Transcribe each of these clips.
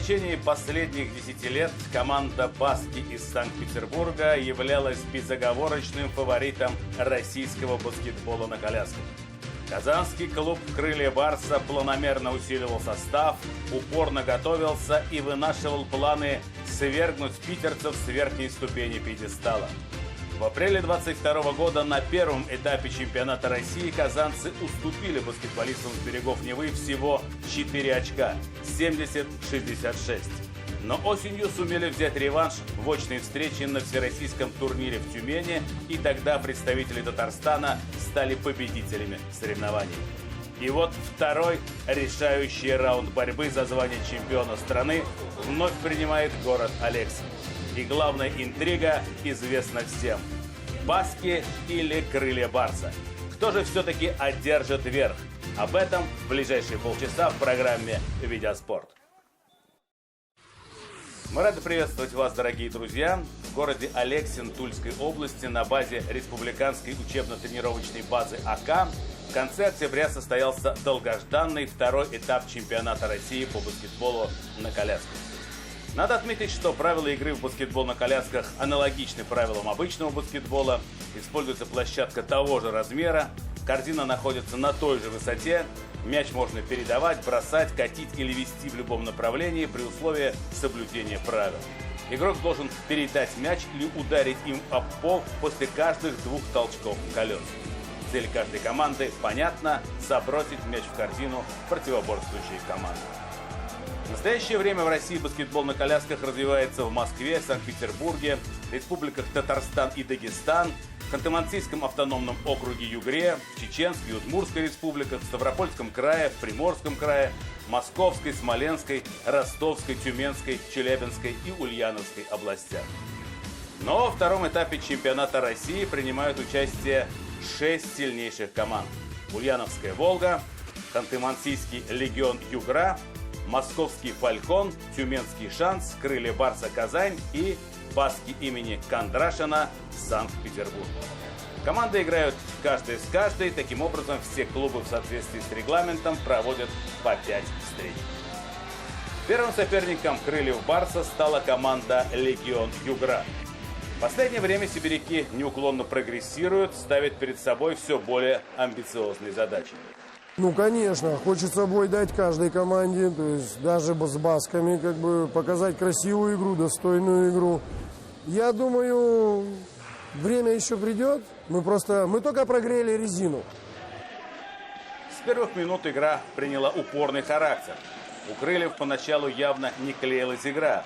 течение последних 10 лет команда «Баски» из Санкт-Петербурга являлась безоговорочным фаворитом российского баскетбола на колясках. Казанский клуб «Крылья Барса» планомерно усиливал состав, упорно готовился и вынашивал планы свергнуть питерцев с верхней ступени пьедестала. В апреле 22 года на первом этапе чемпионата России казанцы уступили баскетболистам с берегов Невы всего 4 очка – 70-66. Но осенью сумели взять реванш в очной встрече на всероссийском турнире в Тюмени, и тогда представители Татарстана стали победителями соревнований. И вот второй решающий раунд борьбы за звание чемпиона страны вновь принимает город Алексин. И главная интрига известна всем. Баски или Крылья Барса? Кто же все-таки одержит верх? Об этом в ближайшие полчаса в программе «Видеоспорт». Мы рады приветствовать вас, дорогие друзья, в городе Алексин Тульской области на базе Республиканской учебно-тренировочной базы АК. В конце октября состоялся долгожданный второй этап чемпионата России по баскетболу на колясках. Надо отметить, что правила игры в баскетбол на колясках аналогичны правилам обычного баскетбола. Используется площадка того же размера, корзина находится на той же высоте, мяч можно передавать, бросать, катить или вести в любом направлении при условии соблюдения правил. Игрок должен передать мяч или ударить им об пол после каждых 2 толчков колес. Цель каждой команды понятна – забросить мяч в корзину противоборствующей команды. В настоящее время в России баскетбол на колясках развивается в Москве, Санкт-Петербурге, республиках Татарстан и Дагестан, в Ханты-Мансийском автономном округе Югре, в Чеченской и Удмуртской республиках, в Ставропольском крае, в Приморском крае, Московской, Смоленской, Ростовской, Тюменской, Челябинской и Ульяновской областях. Но во втором этапе чемпионата России принимают участие 6 сильнейших команд. Ульяновская «Волга», Ханты-Мансийский «Легион Югра», Московский «Фалькон», Тюменский «Шанс», Крылья Барса «Казань» и Баски имени Кондрашина «Санкт-Петербург». Команды играют каждая с каждой, таким образом все клубы в соответствии с регламентом проводят по 5 встреч. Первым соперником Крыльев Барса стала команда «Легион Югра». В последнее время сибиряки неуклонно прогрессируют, ставят перед собой все более амбициозные задачи. Ну, конечно, хочется бой дать каждой команде, то есть даже с басками, показать красивую игру, достойную игру. Я думаю, время еще придет, мы только прогрели резину. С первых минут игра приняла упорный характер. У Крыльев поначалу явно не клеилась игра.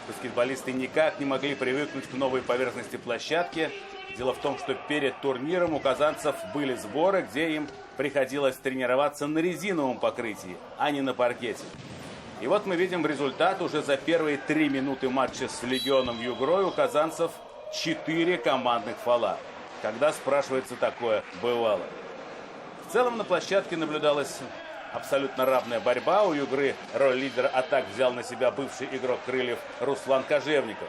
Баскетболисты никак не могли привыкнуть к новой поверхности площадки. Дело в том, что перед турниром у казанцев были сборы, где им приходилось тренироваться на резиновом покрытии, а не на паркете. И вот мы видим результат. Уже за первые 3 минуты матча с «Легионом Югрой» у казанцев 4 командных фола. Когда, спрашивается, такое бывало? В целом на площадке наблюдалась абсолютно равная борьба. У Югры роль лидера атак взял на себя бывший игрок Крыльев Руслан Кожевников.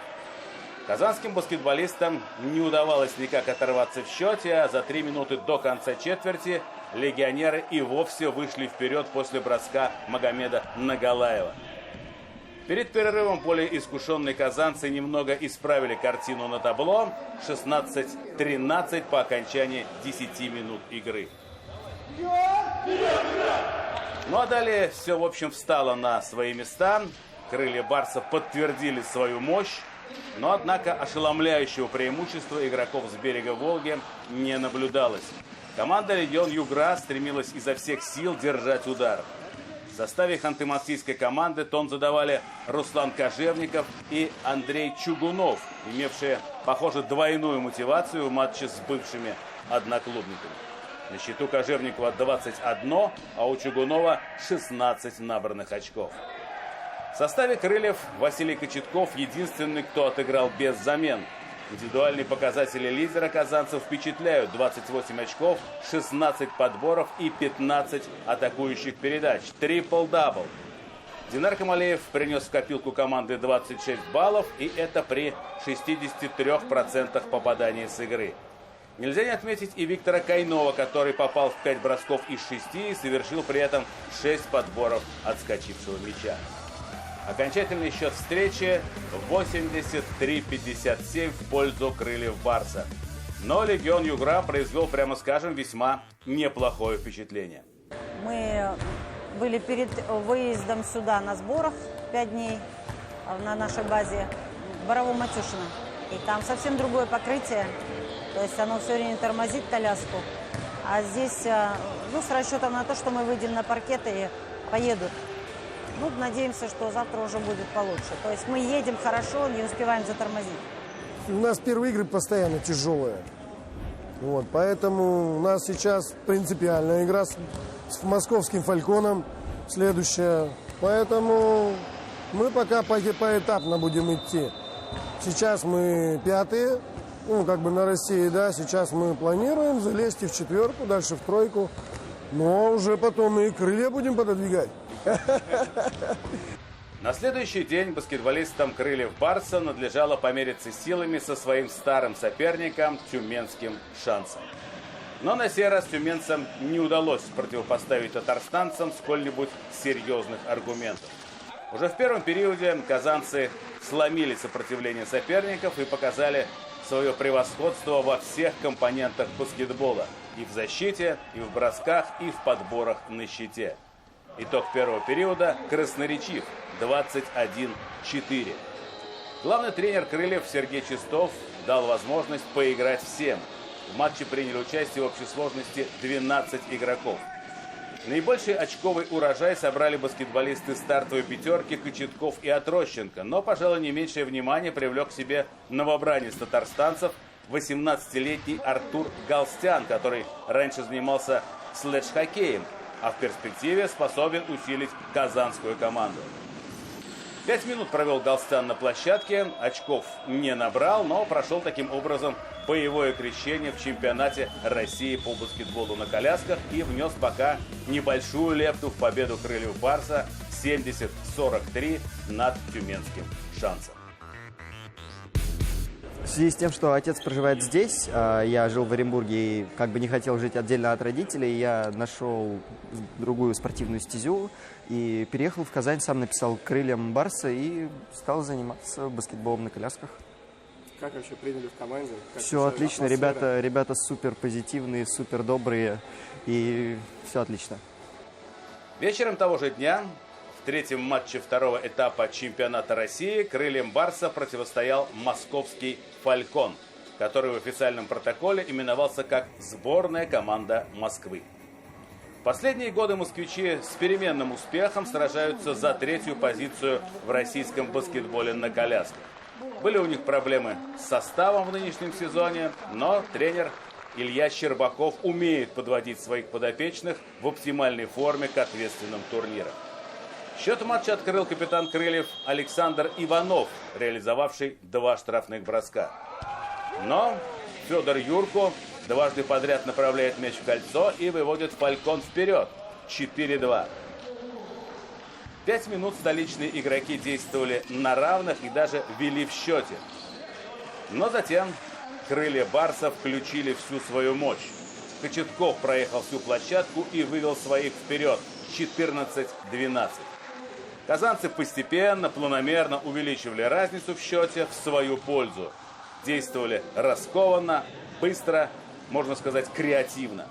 Казанским баскетболистам не удавалось никак оторваться в счете, а за 3 минуты до конца четверти легионеры и вовсе вышли вперед после броска Магомеда Нагалаева. Перед перерывом более искушенные казанцы немного исправили картину на табло. 16-13 по окончании 10 минут игры. Ну а далее все, в общем, встало на свои места. Крылья Барса подтвердили свою мощь. Но, однако, ошеломляющего преимущества игроков с берега Волги не наблюдалось. Команда «Легион Югра» стремилась изо всех сил держать удар. В составе ханты-мансийской команды тон задавали Руслан Кожевников и Андрей Чугунов, имевшие, похоже, двойную мотивацию в матче с бывшими одноклубниками. На счету Кожевникова 21, а у Чугунова 16 набранных очков. В составе Крыльев Василий Кочетков единственный, кто отыграл без замен. Индивидуальные показатели лидера казанцев впечатляют: 28 очков, 16 подборов и 15 атакующих передач. Трипл-дабл. Динар Камалеев принес в копилку команды 26 баллов, и это при 63% попаданий с игры. Нельзя не отметить и Виктора Кайнова, который попал в 5 бросков из 6 и совершил при этом 6 подборов отскочившего мяча. Окончательный счет встречи 83-57 в пользу крыльев Барса. Но легион Югра произвел, прямо скажем, весьма неплохое впечатление. Мы были перед выездом сюда на сборах 5 дней на нашей базе Борово-Матюшино. И там совсем другое покрытие, то есть оно все время тормозит коляску. А здесь, с расчетом на то, что мы выйдем на паркет и поедут. Надеемся, что завтра уже будет получше. То есть мы едем хорошо, не успеваем затормозить. У нас первые игры постоянно тяжелые. Поэтому у нас сейчас принципиальная игра с московским «Фальконом», следующая. Поэтому мы пока поэтапно будем идти. Сейчас мы 5-е, на России, да. Сейчас мы планируем залезть и в 4-ку, дальше в 3-ку. Но уже потом и крылья будем пододвигать. На следующий день баскетболистам крыльев Барса надлежало помериться силами со своим старым соперником тюменским «Шансом». Но на сей раз тюменцам не удалось противопоставить татарстанцам сколь-нибудь серьезных аргументов. Уже в первом периоде казанцы сломили сопротивление соперников и показали свое превосходство во всех компонентах баскетбола. И в защите, и в бросках, и в подборах на щите. Итог первого периода красноречив – 21-4. Главный тренер крыльев Сергей Чистов дал возможность поиграть всем. В матче приняли участие в общей сложности 12 игроков. Наибольший очковый урожай собрали баскетболисты стартовой пятерки Кочетков и Отрощенко, но, пожалуй, не меньшее внимание привлек к себе новобранец татарстанцев 18-летний Артур Галстян, который раньше занимался слэдж-хоккеем, а в перспективе способен усилить казанскую команду. 5 минут провел Галстян на площадке, очков не набрал, но прошел таким образом боевое крещение в чемпионате России по баскетболу на колясках и внес пока небольшую лепту в победу крыльев Барса 70-43 над тюменским «Шансом». В связи с тем, что отец проживает здесь, я жил в Оренбурге и не хотел жить отдельно от родителей, я нашел другую спортивную стезю и переехал в Казань, сам написал крыльям Барса и стал заниматься баскетболом на колясках. Как вообще приняли в команде? Все отлично, ребята супер позитивные, супер добрые и все отлично. Вечером того же дня в третьем матче второго этапа чемпионата России крыльям Барса противостоял московский «Фалькон», который в официальном протоколе именовался как «Сборная команда Москвы». В последние годы москвичи с переменным успехом сражаются за третью позицию в российском баскетболе на колясках. Были у них проблемы с составом в нынешнем сезоне, но тренер Илья Щербаков умеет подводить своих подопечных в оптимальной форме к ответственным турнирам. Счет матча открыл капитан крыльев Александр Иванов, реализовавший 2 штрафных броска. Но Федор Юрко дважды подряд направляет мяч в кольцо и выводит «Фалькон» вперед 4-2. 5 минут столичные игроки действовали на равных и даже вели в счете. Но затем крылья Барса включили всю свою мощь. Кочетков проехал всю площадку и вывел своих вперед 14-12. Казанцы постепенно, планомерно увеличивали разницу в счете в свою пользу. Действовали раскованно, быстро, можно сказать, креативно.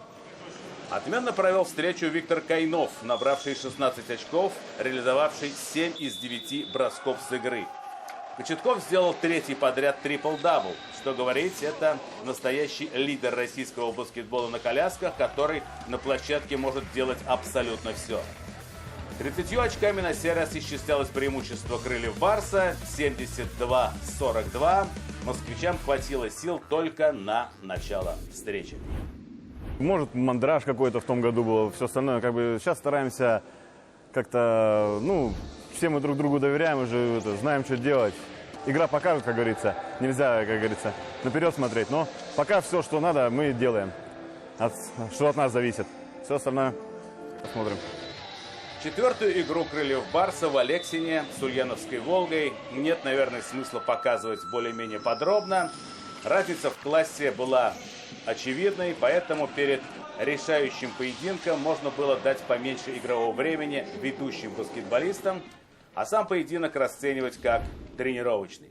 Отменно провел встречу Виктор Кайнов, набравший 16 очков, реализовавший 7 из 9 бросков с игры. Кочетков сделал 3-й подряд трипл-дабл. Что говорить, это настоящий лидер российского баскетбола на колясках, который на площадке может делать абсолютно все. 30 очками на сей раз исчислялось преимущество крыльев Барса 72-42. Москвичам хватило сил только на начало встречи. Может, мандраж какой-то в том году был, все остальное. Сейчас стараемся как-то, все мы друг другу доверяем, уже знаем, что делать. Игра покажет, как говорится. Нельзя, как говорится, наперед смотреть. Но пока все, что надо, мы делаем. Что от нас зависит. Все остальное посмотрим. Четвертую игру крыльев Барса в Алексине с Ульяновской «Волгой» нет, наверное, смысла показывать более-менее подробно. Разница в классе была очевидной, поэтому перед решающим поединком можно было дать поменьше игрового времени ведущим баскетболистам. а сам поединок расценивать как тренировочный.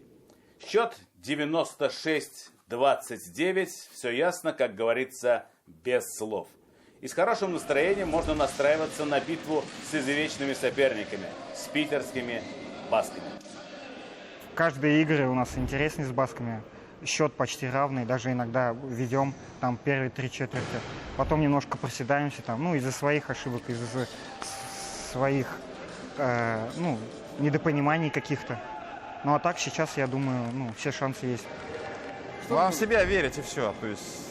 Счет 96-29, все ясно, как говорится, без слов. И с хорошим настроением можно настраиваться на битву с извечными соперниками, с питерскими басками. Каждые игры у нас интереснее с басками. Счет почти равный, даже иногда ведем там первые 3 четверти. Потом немножко проседаемся там, ну, из-за своих ошибок, из-за своих недопониманий каких-то. Ну а так сейчас, я думаю, все шансы есть. Главное в себя верить и все. То есть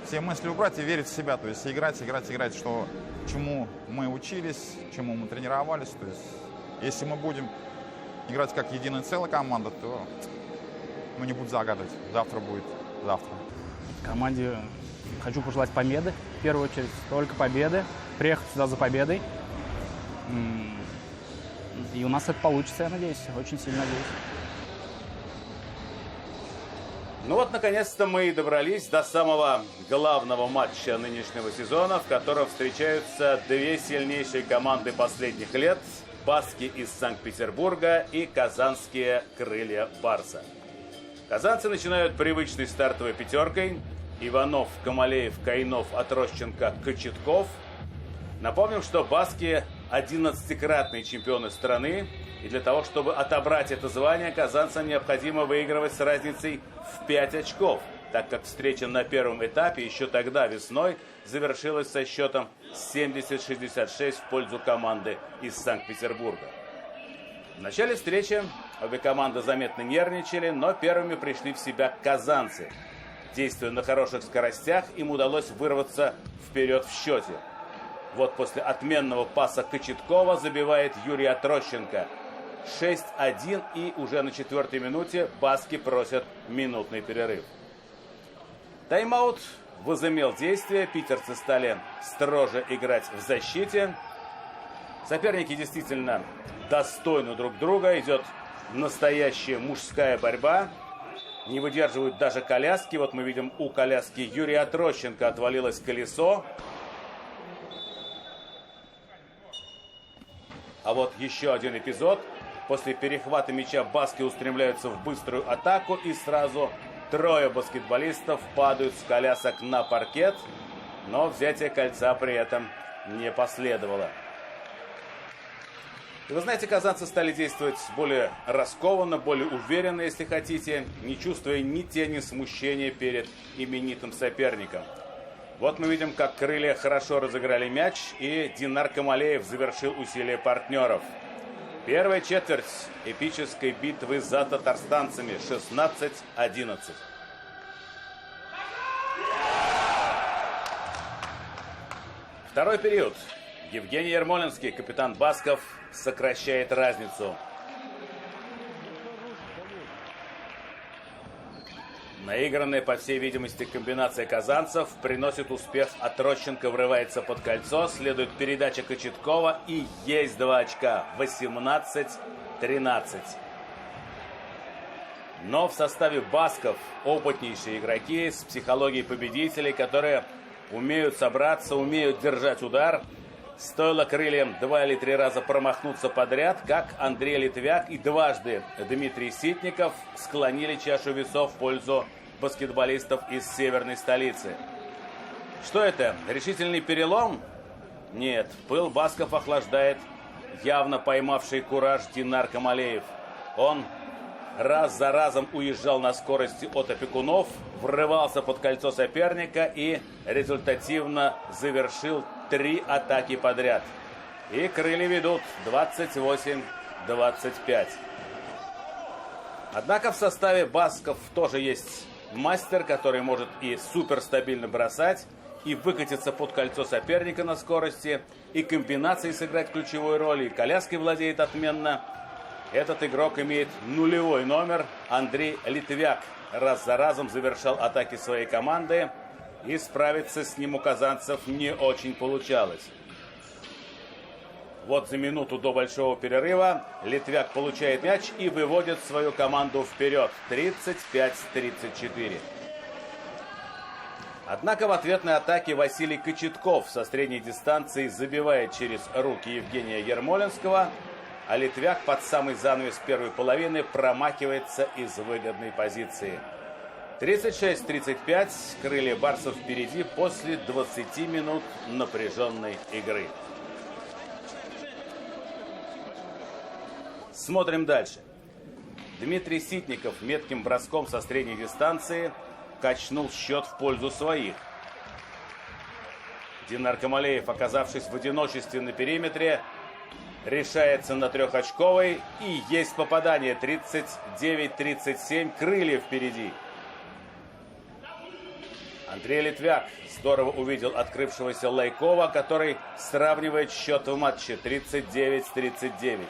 все мысли убрать и верить в себя. То есть играть, что чему мы учились, чему мы тренировались. То есть если мы будем играть как единая целая команда, то мы не будем загадывать. Завтра будет завтра. Команде хочу пожелать победы. В первую очередь только победы. Приехать сюда за победой. И у нас это получится, я надеюсь. Очень сильно надеюсь. Ну вот, наконец-то мы и добрались до самого главного матча нынешнего сезона, в котором встречаются две сильнейшие команды последних лет. Баски из Санкт-Петербурга и казанские крылья Барса. Казанцы начинают привычной стартовой пятеркой. Иванов, Камалеев, Кайнов, Отрощенко, Кочетков. Напомним, что баски 11-кратные чемпионы страны. И для того, чтобы отобрать это звание, казанцам необходимо выигрывать с разницей в 5 очков. Так как встреча на первом этапе еще тогда весной завершилась со счетом 70-66 в пользу команды из Санкт-Петербурга. В начале встречи обе команды заметно нервничали, но первыми пришли в себя казанцы. Действуя на хороших скоростях, им удалось вырваться вперед в счете. Вот после отменного паса Кочеткова забивает Юрий Отрощенко. 6-1, и уже на 4-й минуте баски просят минутный перерыв. Тайм-аут возымел действие, питерцы стали строже играть в защите. Соперники действительно достойны друг друга, идет настоящая мужская борьба. Не выдерживают даже коляски. Вот мы видим, у коляски Юрия Отрощенко отвалилось колесо. А вот еще один эпизод. После перехвата мяча баски устремляются в быструю атаку, и сразу трое баскетболистов падают с колясок на паркет, но взятие кольца при этом не последовало. И вы знаете, казанцы стали действовать более раскованно, более уверенно, если хотите, не чувствуя ни тени смущения перед именитым соперником. Вот мы видим, как крылья хорошо разыграли мяч, и Динар Камалеев завершил усилия партнеров. Первая четверть эпической битвы за татарстанцами 16-11. Второй период. Евгений Ермолинский, капитан басков, сокращает разницу. Наигранная, по всей видимости, комбинация казанцев приносит успех. Отрощенко врывается под кольцо, следует передача Кочеткова, и есть 2 очка. 18-13. Но в составе басков опытнейшие игроки с психологией победителей, которые умеют собраться, умеют держать удар. Стоило крыльям 2 или 3 раза промахнуться подряд, как Андрей Литвяк и дважды Дмитрий Ситников склонили чашу весов в пользу баскетболистов из северной столицы. Что это? Решительный перелом? Нет, пыл басков охлаждает явно поймавший кураж Динар Камалеев. Он раз за разом уезжал на скорости от опекунов, врывался под кольцо соперника и результативно завершил 3 атаки подряд. И крылья ведут 28-25. Однако в составе басков тоже есть мастер, который может и суперстабильно бросать, и выкатиться под кольцо соперника на скорости, и комбинацией сыграть ключевую роль, и коляской владеет отменно. Этот игрок имеет нулевой номер. Андрей Литвяк раз за разом завершал атаки своей команды, и справиться с ним у казанцев не очень получалось. Вот за минуту до большого перерыва Литвяк получает мяч и выводит свою команду вперед. 35-34. Однако в ответной атаке Василий Кочетков со средней дистанции забивает через руки Евгения Ермолинского. а Литвяк под самый занавес первой половины промахивается из выгодной позиции. 36-35. Крылья барсов впереди после 20 минут напряженной игры. Смотрим дальше. Дмитрий Ситников метким броском со средней дистанции качнул счет в пользу своих. Динар Камалеев, оказавшись в одиночестве на периметре, решается на трехочковой, и есть попадание. 39-37. Крылья впереди. Андрей Литвяк здорово увидел открывшегося Лайкова, который сравнивает счет в матче 39-39.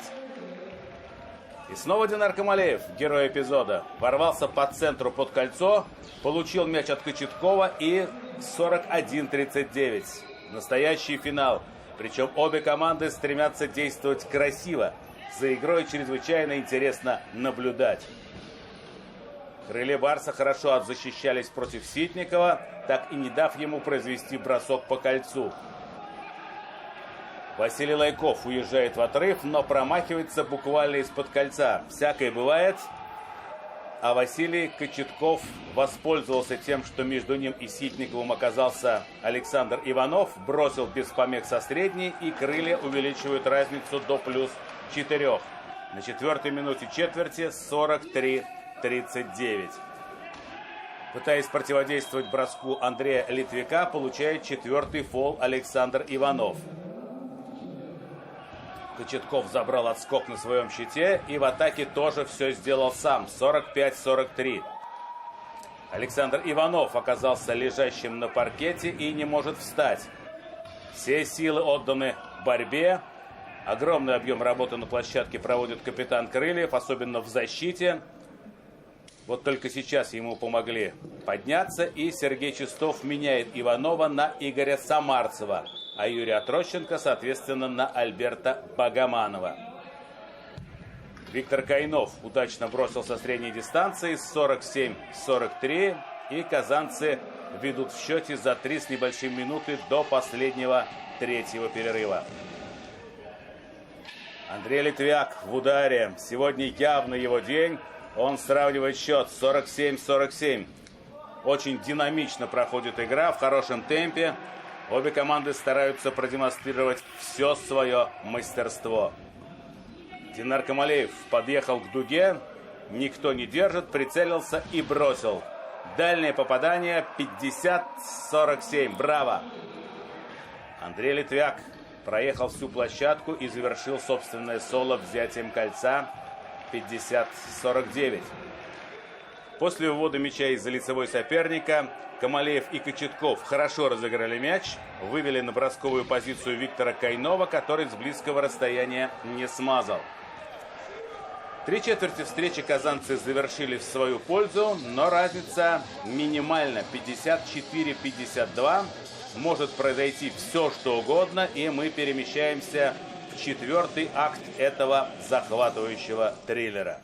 И снова Динар Камалеев, герой эпизода, ворвался по центру под кольцо, получил мяч от Кочеткова и 41-39. Настоящий финал. Причем обе команды стремятся действовать красиво. За игрой чрезвычайно интересно наблюдать. Крылья барса хорошо отзащищались против Ситникова, так и не дав ему произвести бросок по кольцу. Василий Лайков уезжает в отрыв, но промахивается буквально из-под кольца. Всякое бывает. А Василий Кочетков воспользовался тем, что между ним и Ситниковым оказался Александр Иванов, бросил без помех со средней, и крылья увеличивают разницу до +4. На 4-й минуте четверти 43-39. Пытаясь противодействовать броску Андрея Литвяка, получает 4-й фол Александр Иванов. Кочетков забрал отскок на своем щите и в атаке тоже все сделал сам. 45-43. Александр Иванов оказался лежащим на паркете и не может встать. Все силы отданы борьбе. Огромный объем работы на площадке проводит капитан Крыльев, особенно в защите. Вот только сейчас ему помогли подняться, и Сергей Чистов меняет Иванова на Игоря Самарцева, а Юрий Отрощенко, соответственно, на Альберта Богоманова. Виктор Кайнов удачно бросил со средней дистанции 47-43, и казанцы ведут в счете за 3 с небольшим минуты до последнего 3-го перерыва. Андрей Литвяк в ударе. Сегодня явно его день. Он сравнивает счет 47-47. Очень динамично проходит игра, в хорошем темпе. Обе команды стараются продемонстрировать все свое мастерство. Динар Камалеев подъехал к дуге. Никто не держит, прицелился и бросил. Дальнее попадание 50-47. Браво! Андрей Литвяк проехал всю площадку и завершил собственное соло взятием кольца 50-49. После вывода мяча из-за лицевой соперника Камалеев и Кочетков хорошо разыграли мяч, вывели на бросковую позицию Виктора Кайнова, который с близкого расстояния не смазал. 3/4 встречи казанцы завершили в свою пользу, но разница минимальна. 54-52. Может произойти все, что угодно, и мы перемещаемся в 4-й акт этого захватывающего триллера.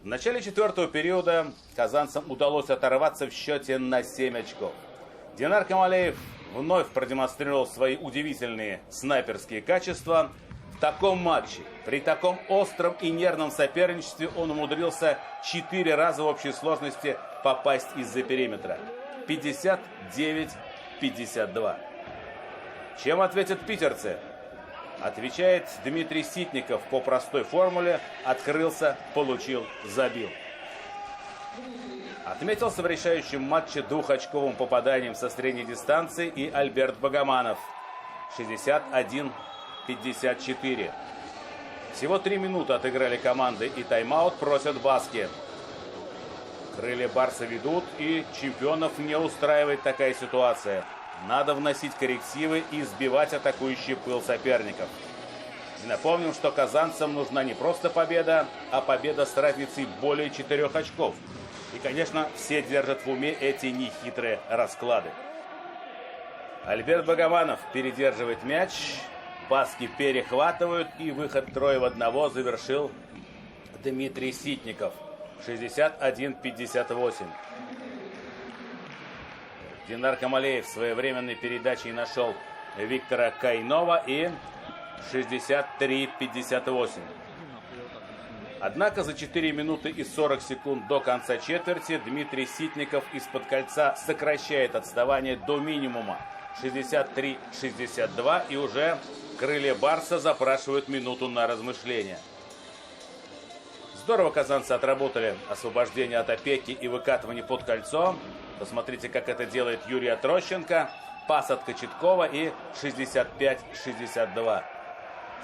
В начале 4-го периода казанцам удалось оторваться в счете на 7 очков. Динар Камалеев вновь продемонстрировал свои удивительные снайперские качества. В таком матче, при таком остром и нервном соперничестве он умудрился 4 раза в общей сложности попасть из-за периметра. 59-52. Чем ответят питерцы? Отвечает Дмитрий Ситников по простой формуле: открылся, получил, забил. Отметился в решающем матче 2-очковым попаданием со средней дистанции и Альберт Богоманов. 61-54. Всего 3 минуты отыграли команды, и тайм-аут просят баски. Крылья барса ведут, и чемпионов не устраивает такая ситуация. Надо вносить коррективы и сбивать атакующий пыл соперников. И напомним, что казанцам нужна не просто победа, а победа с разницей более 4 очков. И, конечно, все держат в уме эти нехитрые расклады. Альберт Богоманов передерживает мяч, баски перехватывают, и выход 3 в 1 завершил Дмитрий Ситников. 61-58. Динар Камалеев своевременной передачей нашел Виктора Кайнова, и 63-58. Однако за 4 минуты и 40 секунд до конца четверти Дмитрий Ситников из-под кольца сокращает отставание до минимума 63-62, и уже крылья Барса запрашивают минуту на размышление. Здорово казанцы отработали освобождение от опеки и выкатывание под кольцо. Посмотрите, как это делает Юрий Отрощенко. Пас от Кочеткова и 65-62.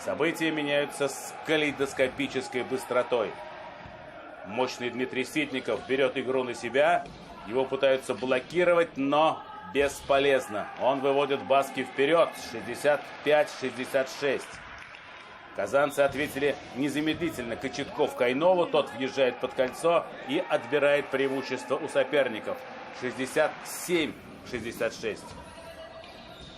События меняются с калейдоскопической быстротой. Мощный Дмитрий Ситников берет игру на себя. Его пытаются блокировать, но бесполезно. Он выводит Баски вперед. 65-66. Казанцы ответили незамедлительно. Кочетков Кайнову. Тот въезжает под кольцо и отбирает преимущество у соперников. 67-66.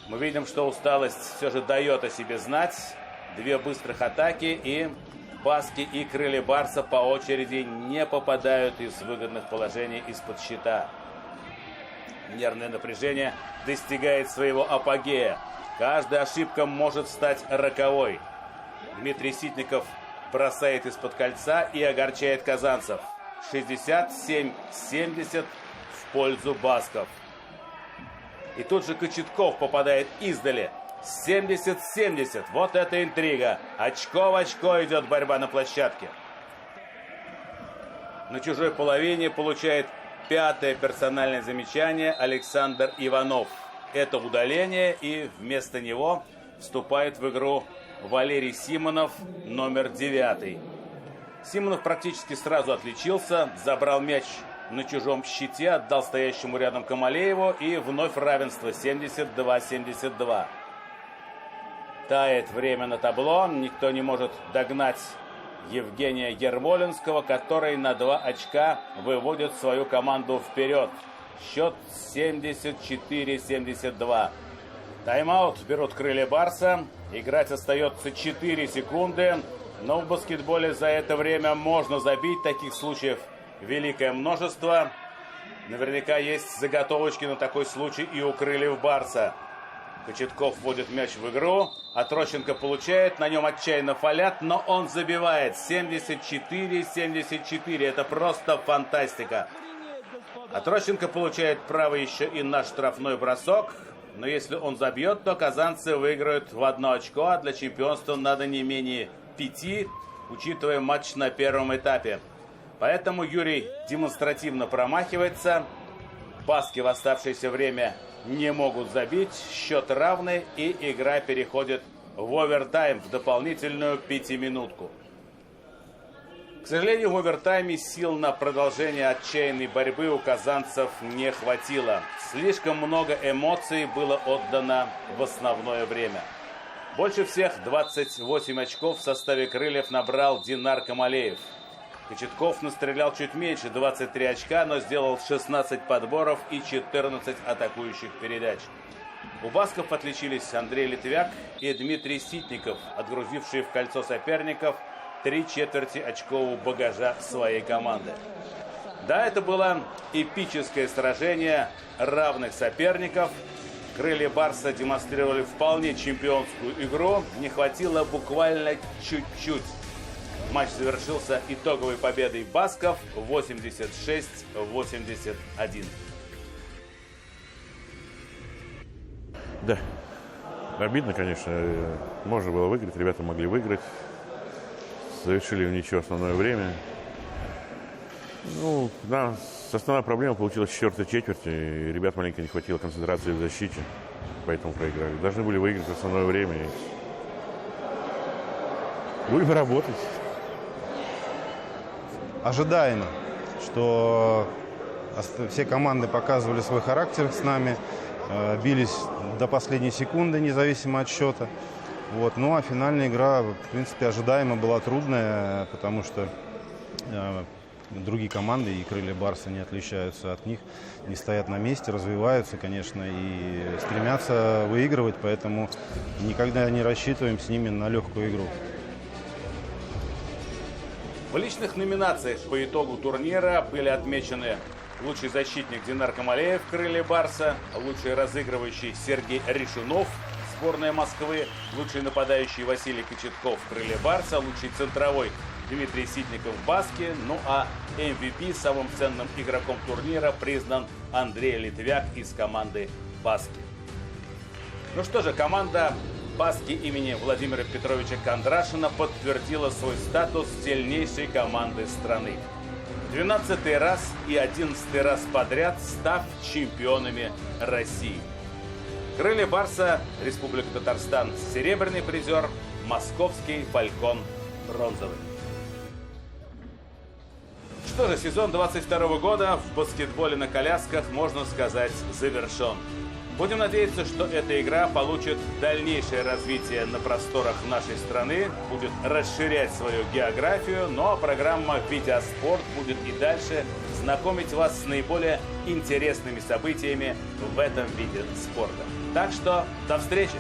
Мы видим, что усталость все же дает о себе знать. 2 быстрых атаки, и Баски и крылья Барса по очереди не попадают из выгодных положений из-под щита. Нервное напряжение достигает своего апогея. Каждая ошибка может стать роковой. Дмитрий Ситников бросает из-под кольца и огорчает казанцев. 67-70 в пользу басков. И тут же Кочетков попадает издали. 70-70. Вот это интрига. Очко в очко идет борьба на площадке. На чужой половине получает 5-е персональное замечание Александр Иванов. Это удаление, и вместо него вступает в игру Валерий Симонов, номер 9. Симонов практически сразу отличился, забрал мяч на чужом щите, отдал стоящему рядом Камалееву, и вновь равенство 72-72. Тает время на табло, никто не может догнать Евгения Ермолинского, который на 2 очка выводит свою команду вперед. Счет 74-72. Тайм-аут берут крылья Барса. Играть остается 4 секунды. Но в баскетболе за это время можно забить. Таких случаев великое множество. Наверняка есть заготовочки на такой случай и у крыльев Барса. Кочетков вводит мяч в игру. Отрощенко получает. На нем отчаянно фалят, но он забивает. 74-74. Это просто фантастика. Отрощенко получает право еще и на штрафной бросок. Но если он забьет, то казанцы выиграют в 1 очко. А для чемпионства надо не менее 5, учитывая матч на первом этапе. Поэтому Юрий демонстративно промахивается. Баски в оставшееся время не могут забить. Счет равный, и игра переходит в овертайм, в дополнительную 5-минутку. К сожалению, в овертайме сил на продолжение отчаянной борьбы у казанцев не хватило. Слишком много эмоций было отдано в основное время. Больше всех 28 очков в составе крыльев набрал Динар Камалеев. Кочетков настрелял чуть меньше, 23 очка, но сделал 16 подборов и 14 атакующих передач. У басков отличились Андрей Литвяк и Дмитрий Ситников, отгрузившие в кольцо соперников 3/4 очкового багажа своей команды. Да, это было эпическое сражение равных соперников. Крылья Барса демонстрировали вполне чемпионскую игру. Не хватило буквально чуть-чуть. Матч завершился итоговой победой басков 86-81. Да, обидно, конечно. Можно было выиграть, ребята могли выиграть. Завершили в ничью основное время. Ну, да, основная проблема получилась в 4-й четверти. И ребят маленько не хватило концентрации в защите. Поэтому проиграли. Должны были выиграть в основное время. Будем работать. Ожидаемо, что все команды показывали свой характер с нами, бились до последней секунды, независимо от счета. Вот. Ну а финальная игра, в принципе, ожидаемо была трудная, потому что другие команды и крылья Барса не отличаются от них, не стоят на месте, развиваются, конечно, и стремятся выигрывать, поэтому никогда не рассчитываем с ними на легкую игру. В личных номинациях по итогу турнира были отмечены лучший защитник Динар Камалеев, крылья Барса, лучший разыгрывающий Сергей Ришунов, сборная Москвы, лучший нападающий Василий Кочетков в крыле Барса, лучший центровой Дмитрий Ситников в Баске, ну а MVP, самым ценным игроком турнира, признан Андрей Литвяк из команды Баски. Ну что же, команда Баски имени Владимира Петровича Кондрашина подтвердила свой статус сильнейшей команды страны. 12-й раз и 11-й раз подряд став чемпионами России. Крылья Барса, Республика Татарстан, серебряный призер, московский Фалькон бронзовый. Что же, сезон 22 года в баскетболе на колясках, можно сказать, завершен. Будем надеяться, что эта игра получит дальнейшее развитие на просторах нашей страны, будет расширять свою географию, ну а программа «Видеоспорт» будет и дальше знакомить вас с наиболее интересными событиями в этом виде спорта. Так что до встречи!